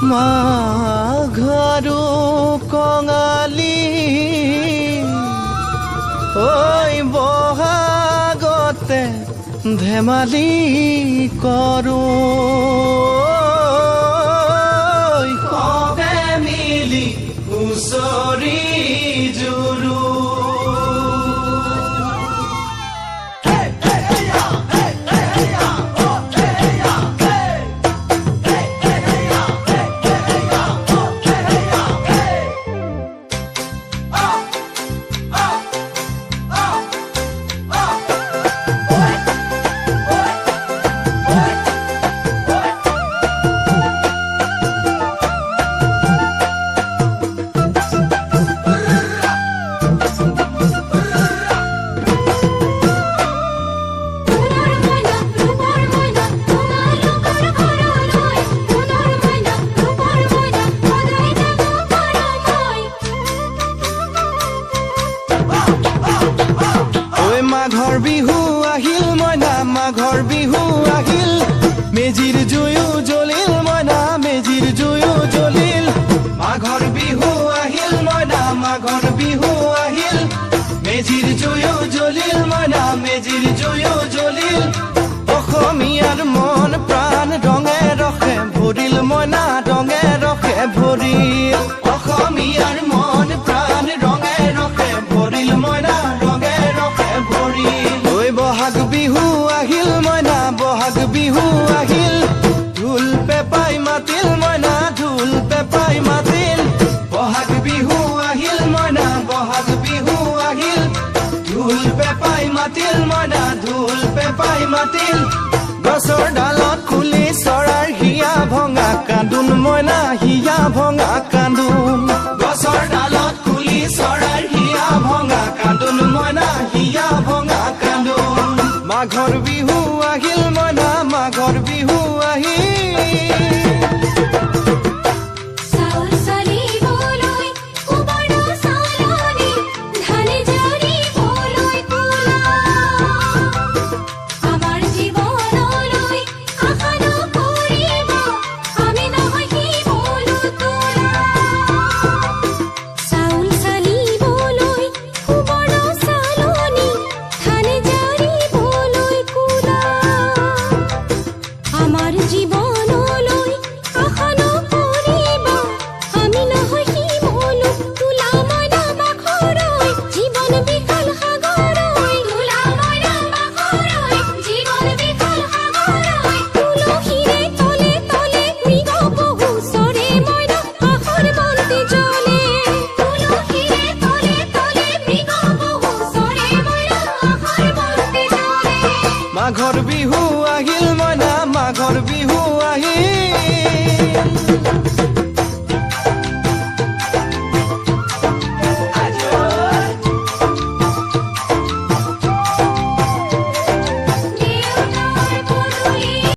মাঘৰো কঙালী ঐ বহাগতে ধেমালি কৰোঁ কবে মিলি হুঁচৰি জুৰো মাঘৰ বিহু আহিল মইনা মাঘৰ বিহু আহিল মেজিৰ জুয়ো জ্বলিল মইনা মেজিৰ জুয়ো জ্বলিল মাঘৰ বিহু আহিল মইনা মাঘৰ বিহু আহিল মেজিৰ জুয়ো জ্বলিল মইনা মেজিৰ জুয়ো জ্বলিল অসমীয়াৰ মন প্ৰাণ ৰঙে ৰখে ভৰিল মইনা ৰঙে ৰখে ভৰিল অসমীয়াৰ মন প্ৰাণ ৰঙে ৰখে ভৰিল মইনা ৰঙে ৰখে ভৰিল ঐ বহাগ বিহু আহিল মইনা বহাগ বিহু আহিল ঢোল পেপাই মাতিল মইনা ঢোল পেপাই মাতিল বহাগ বিহু আহিল মইনা বহাগ বিহু আহিল ঢোল পেপাই মাতিল মইনা ঢোল পেপাই মাতিল গছৰ ডালত খুলি চৰাৰ হিয়া ভঙা কান্দোন মইনা হিয়া ভঙা কান্দোন গছৰ ডালত খুলি চৰাৰ হিয়া ভঙা কান্দোন মইনা হিয়া ভঙা কান্দোন মাঘৰ বিহু আহিল মইনা মাঘৰ বিহু